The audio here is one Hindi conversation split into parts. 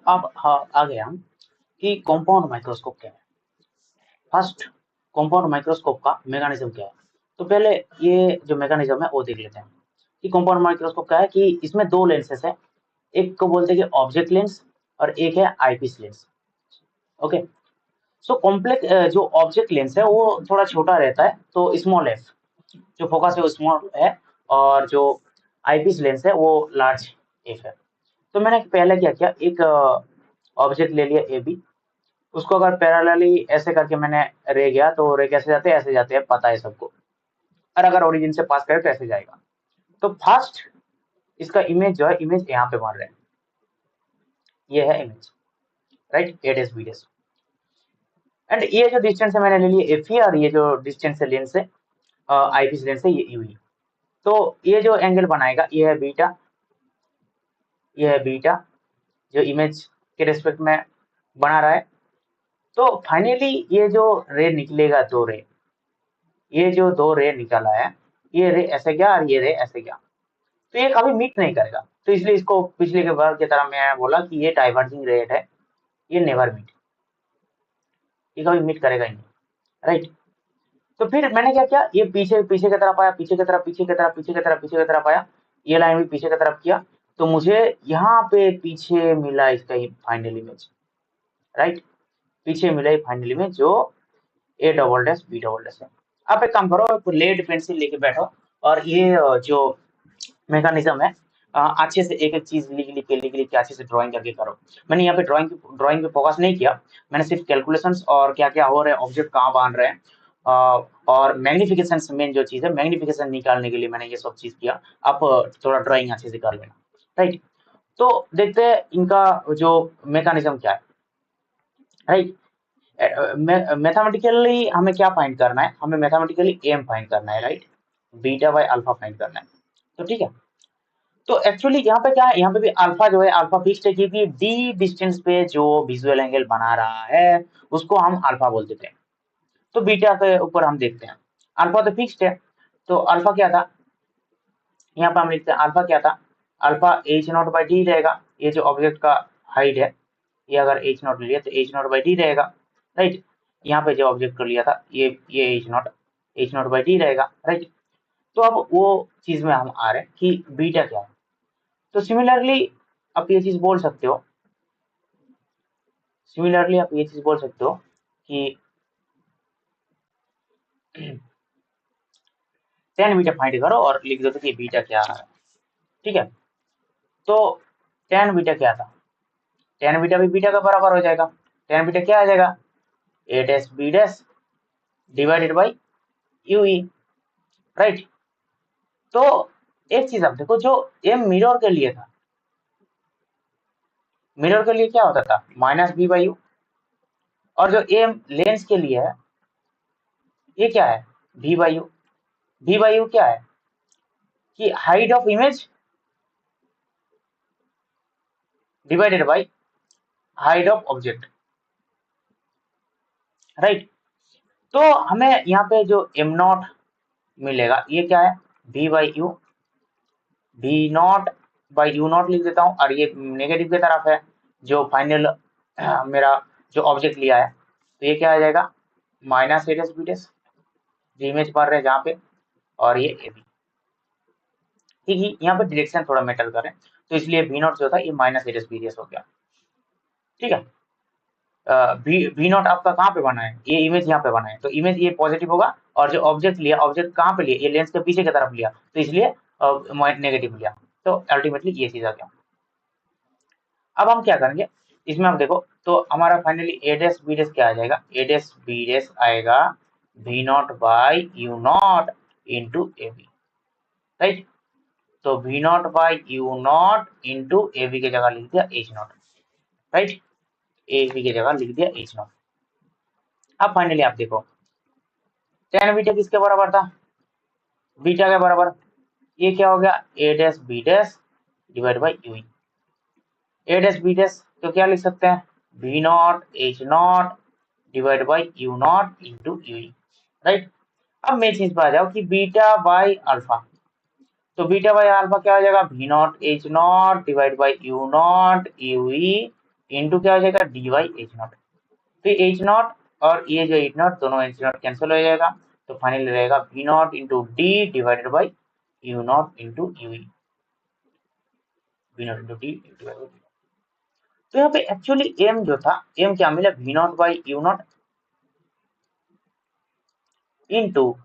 अब हाँ, आ गया हम कि कंपाउंड माइक्रोस्कोप क्या है। फर्स्ट, कंपाउंड माइक्रोस्कोप का मैकेनिज्म क्या है। तो पहले ये जो मैकेनिज्म है वो देख लेते हैं कि कंपाउंड माइक्रोस्कोप क्या है। कि इसमें दो लेंसेस है, एक को बोलते हैं कि ऑब्जेक्ट लेंस और एक है eyepiece lens. Okay, so complex जो ऑब्जेक्ट लेंस है वो थोड़ा छोटा रहता है, तो स्मॉल एफ जो फोकस है वो स्मॉल है, और जो आईपीस लेंस है वो लार्ज एफ है। तो मैंने पहले क्या किया, एक ऑब्जेक्ट ले लिया ए बी, उसको अगर पैरेलली ऐसे करके मैंने रे गया तो रे कैसे जाते हैं, ऐसे जाते हैं, पता है सबको। और अगर ओरिजिन से पास करे तो ऐसे जाएगा। तो फर्स्ट इसका इमेज जो है, इमेज यहाँ पे बन रहा है, ये है image, right, A dash B dash. And ये जो डिस्टेंस है मैंने ले लिया एफ ई, और ये जो डिस्टेंस है लेंस है आईपीस लेंस है, ये यू ई। तो ये जो एंगल बनाएगा ये है बीटा, ये है बीटा जो इमेज के रेस्पेक्ट में बना रहा है। तो फाइनली ये जो रे निकलेगा, दो रे, ये जो दो रे निकला है, ये रे ऐसे गया और ये रे ऐसे गया, तो ये कभी मीट नहीं करेगा। तो इसलिए इसको पिछले के बार की तरह मैं बोला कि ये डाइवर्जिंग रेट है, ये नेवर मीट, ये कभी मीट करेगा ही नहीं, राइट। तो फिर मैंने क्या किया, ये पीछे पीछे की तरफ आया, पीछे की तरफ, पीछे की तरफ, पीछे की तरफ, पीछे की तरफ आया, ये लाइन भी पीछे की तरफ किया। तो मुझे यहाँ पे पीछे मिला इसका ही फाइनल इमेज, राइट। पीछे मिला ही फाइनल इमेज जो A double dash B double dash है। आप एक काम करो, लेड पेंसिल लेके बैठो, और ये जो मैकेनिज्म है अच्छे से एक एक चीज लिख के अच्छे से ड्राइंग करके करो। मैंने यहाँ पे ड्राइंग पे फोकस नहीं किया, मैंने सिर्फ कैलकुलेशंस और क्या क्या हो रहा है, ऑब्जेक्ट कहाँ बांध रहे हैं, और मैग्निफिकेशन मेन जो चीज है, मैग्निफिकेशन निकालने के लिए मैंने ये सब चीज किया। आप थोड़ा ड्राइंग अच्छे से कर लेना, राइट। तो देखते हैं इनका जो मैकेनिज्म क्या है, राइट। मैथमेटिकली हमें क्या फाइंड करना है, हमें मैथमेटिकली एम फाइंड करना है, right. Beta by alpha find करना है, तो ठीक है। तो एक्चुअली यहाँ पे क्या है, यहाँ पे भी अल्फा जो है, अल्फा फिक्स्ड है, क्योंकि डी डिस्टेंस पे जो विजुअल एंगल बना रहा है उसको हम अल्फा बोल देते हैं। तो बीटा के ऊपर हम देखते हैं, अल्फा तो फिक्स्ड है, तो अल्फा क्या था, यहाँ पर हम लिखते हैं अल्फा क्या था, alpha H not by D रहेगा। ये जो ऑब्जेक्ट का हाइट है, ये अगर एच नॉट लिया तो एच नॉट बाई डी रहेगा, राइट। यहाँ पे जो ऑब्जेक्ट को लिया था ये एच नॉट बाई डी रहेगा, राइट। तो अब वो चीज में हम आ रहे हैं कि बीटा क्या है। तो सिमिलरली आप ये चीज बोल सकते हो, सिमिलरली आप ये चीज बोल सकते हो कि टेन बीटा फाइंड करो और लिख दो कि बीटा क्या है, ठीक है। तो टेन बीटा क्या था, टेन बीटा भी बीटा का बराबर हो जाएगा। टेन बीटा क्या आ जाएगा, A dash B dash divided by U E, right. तो एक चीज आप देखो, जो एम मिरर के लिए था, मिरर के लिए क्या होता था, माइनस बी बाई यू, और जो एम लेंस के लिए है ये क्या है, v by u. V by u क्या है कि height of image divided by height of object, right. तो हमें यहाँ पे जो एम नॉट मिलेगा ये क्या है, v by u, v not by you not लिख देता हूँ, और ये नेगेटिव की तरफ है जो फाइनल मेरा जो ऑब्जेक्ट लिया है, तो ये क्या आ जाएगा, माइनस ए डेस बी डेस, जो इमेज पढ़ रहे हैं जहाँ पे, और ये ए बी, ठीक है। यहाँ पे डायरेक्शन थोड़ा मैटर करे, तो इसलिए वी नॉट जो था ये माइनस ए डेस बी डेस हो गया, ठीक है। वी नॉट आपका कहाँ पे बना है, ये इमेज यहाँ पे बना है, तो इमेज ये पॉजिटिव होगा, और जो ऑब्जेक्ट लिया, ऑब्जेक्ट कहाँ पे लिया, ये लेंस के पीछे की तरफ लिया, तो इसलिए नेगेटिव लिया। तो अल्टीमेटली ये चीज आ गया। अब हम क्या करेंगे, इसमें आप देखो, तो हमारा फाइनली ए डेस बी डेस क्या आ जाएगा, ए डेस बी डेस आएगा V not by you naught into A B, right. तो V not by you naught into A B की जगह लिख दिया H naught, right. A B की जगह लिख दिया एच नॉट। अब फाइनली आप देखो, टेन बीटा किसके बराबर था, बीटा के बराबर। ये क्या हो गया, A dash B dash divide by U, A dash B dash तो क्या लिख सकते हैं, V naught H naught divide by you naught into U, right. अब मैं चीज पर आ जाओ कि बीटा बाई अल्फा, तो बीटा बाई अल्फा क्या हो जाएगा, V naught H naught divide by you naught U E into क्या हो जाएगा dy एच नॉट। फिर एच नॉट और ये जो एच नॉट दोनों एच नॉट कैंसिल हो जाएगा, तो फाइनली रहेगा v not into D divided by you naught into you, v not into D divided by. तो यहाँ पे एक्चुअली m जो था, m क्या मिला v not by you naught into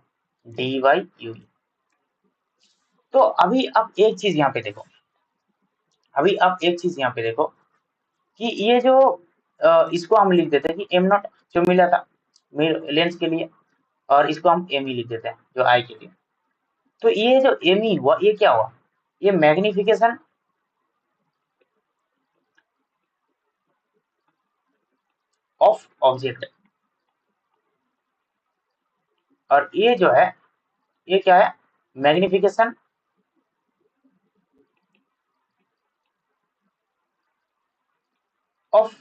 D by you. तो अभी अब एक चीज यहाँ पे देखो, अभी अब एक चीज यहाँ पे देखो कि ये जो इसको हम लिख देते हैं कि एम नॉट जो मिला था लेंस के लिए, और इसको हम एम ही लिख देते हैं जो आई के लिए। तो ये जो एम ई हुआ ये क्या हुआ, ये मैग्निफिकेशन ऑफ ऑब्जेक्ट, और ये जो है ये क्या है मैग्निफिकेशन ऑफ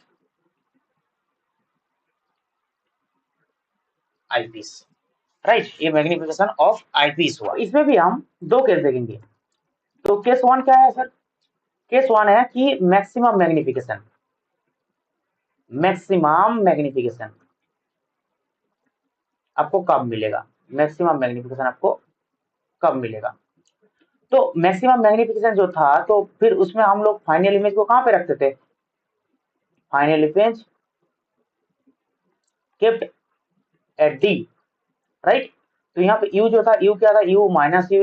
आईपीस, राइट। ये मैग्निफिकेशन ऑफ आईपीस हुआ। इसमें भी हम दो केस देखेंगे। तो केस वन क्या है सर, केस वन है कि मैक्सिमम मैग्निफिकेशन, मैक्सिमम मैग्निफिकेशन आपको कब मिलेगा, मैक्सिमम मैग्निफिकेशन आपको कब मिलेगा। तो मैक्सिमम मैग्निफिकेशन जो था, तो फिर उसमें हम लोग फाइनल इमेज को कहां पे रखते थे, final image kept at D, right. तो यहाँ पे यू जो था, यू क्या था, यू माइनस यू,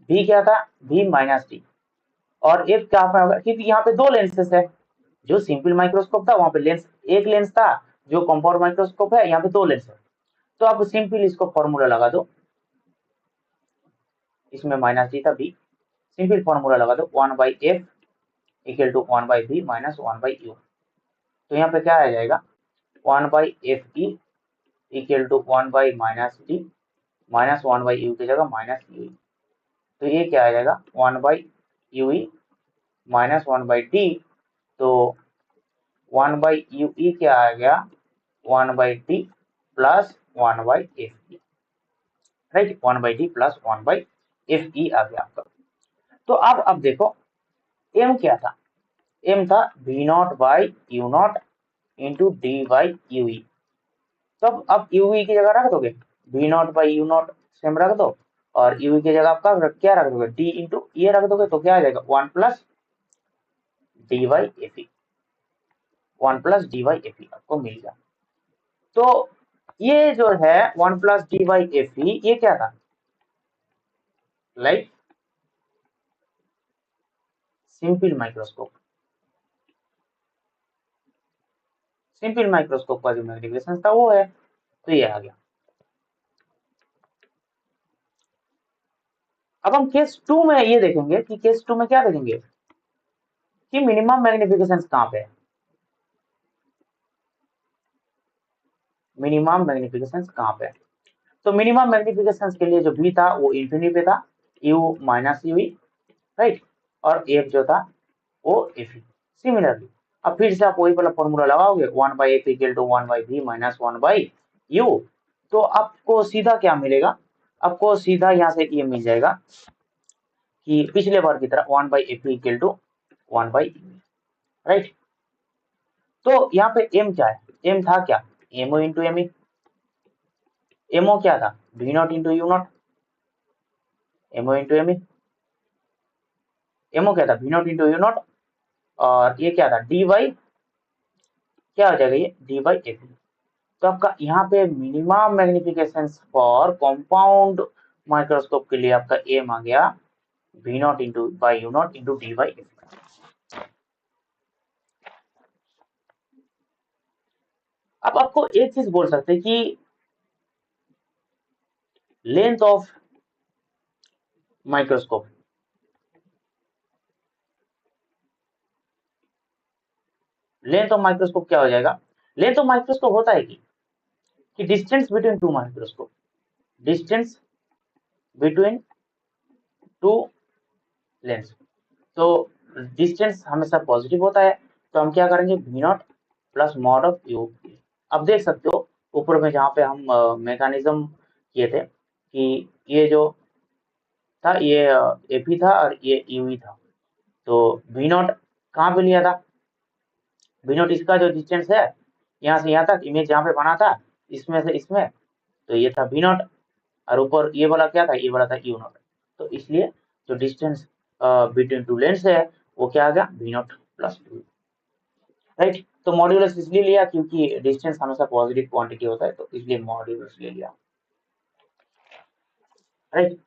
भी क्या था, भी माइनस डी, और एफ क्या होगा, क्योंकि यहाँ पे दो लेंसेस है। जो सिंपल माइक्रोस्कोप था वहां पे लेंस एक लेंस था, जो कंपाउंड माइक्रोस्कोप है यहाँ पे दो लेंस है। तो आप सिंपल इसको फॉर्मूला लगा दो, इसमें माइनस डी था, बी सिंपल फॉर्मूला लगा दो, 1/f equal to 1/v minus 1/u। तो यहाँ पे क्या आ जाएगा 1/fe equal to 1 minus d minus 1/u की जगह माइनस यू। तो ये क्या आ जाएगा 1/ue माइनस 1/d, तो 1/ue क्या आ गया 1/d plus 1/fe, right. 1/d plus 1/fe आ गया आपका। तो अब देखो m क्या था, m था v not by you naught into D by you. तब अब यू की जगह रख दोगे v not by you not same रख दो, और यू की जगह आपका क्या रख दोगे d इंटू ये रख दोगे, तो क्या आ जाएगा 1 plus d by f e, 1 plus d by f e आपको मिल गया। तो ये जो है 1 plus d by f e ये क्या था, like simple microscope, simple microscope का जो मैग्निफिकेशन था वो है, तो ये आ गया। अब हम केस 2 में ये देखेंगे कि केस 2 में क्या देखेंगे कि मिनिमम मैग्निफिकेशन कहां पे है, मिनिमम मैग्निफिकेशन कहां पे है। तो मिनिमम मैग्निफिकेशन के लिए जो v था वो इंफिनिटी पे था, u माइनस यू, राइट, और f जो था वो एफ। सिमिलरली अब फिर से आप वही वाला फॉर्मूला लगाओगे 1/f equal to 1/v minus 1/u, तो आपको सीधा क्या मिलेगा, आपको सीधा यहाँ से ये मिल जाएगा कि पिछले बार की तरह 1/f equal to 1/u, right. तो यहाँ पे m क्या है, m था क्या mo इंटू एम, mo क्या था v not into u not, mo into m, mo क्या था v not into u not, और ये क्या था dy, क्या हो जाएगा ये dy एफ। तो आपका यहाँ पे minimum magnification for compound microscope के लिए आपका एम आ गया v not into by you naught into D by F. अब आपको एक चीज बोल सकते हैं कि length of microscope, length of microscope क्या हो जाएगा, लेंथ ऑफ माइक्रोस्कोप होता है कि distance between two microscope, distance between two lens. तो डिस्टेंस हमेशा पॉजिटिव होता है, तो हम क्या करेंगे v not plus mod of you. अब देख सकते हो ऊपर में जहाँ पे हम मैकेनिज्म किए थे कि ये जो था ये एपी था और ये यूई था, तो v नॉट कहाँ पे लिया था बी नॉट इसका जो डिस्टेंस है यहाँ से यहाँ तक इमेज जहाँ पे बना था इसमें से इसमें, तो ये था बी नॉट और ऊपर ये वाला क्या था, ये वाला था यू नॉट। तो इसलिए जो डिस्टेंस बिटवीन टू लेंस है वो क्या आ गया, B not plus two, right. तो मॉड्यूलस इसलिए लिया क्योंकि डिस्टेंस हमेशा पॉजिटिव क्वांटिटी होता है, तो इसलिए मॉड्यूलस ले लिया, राइट।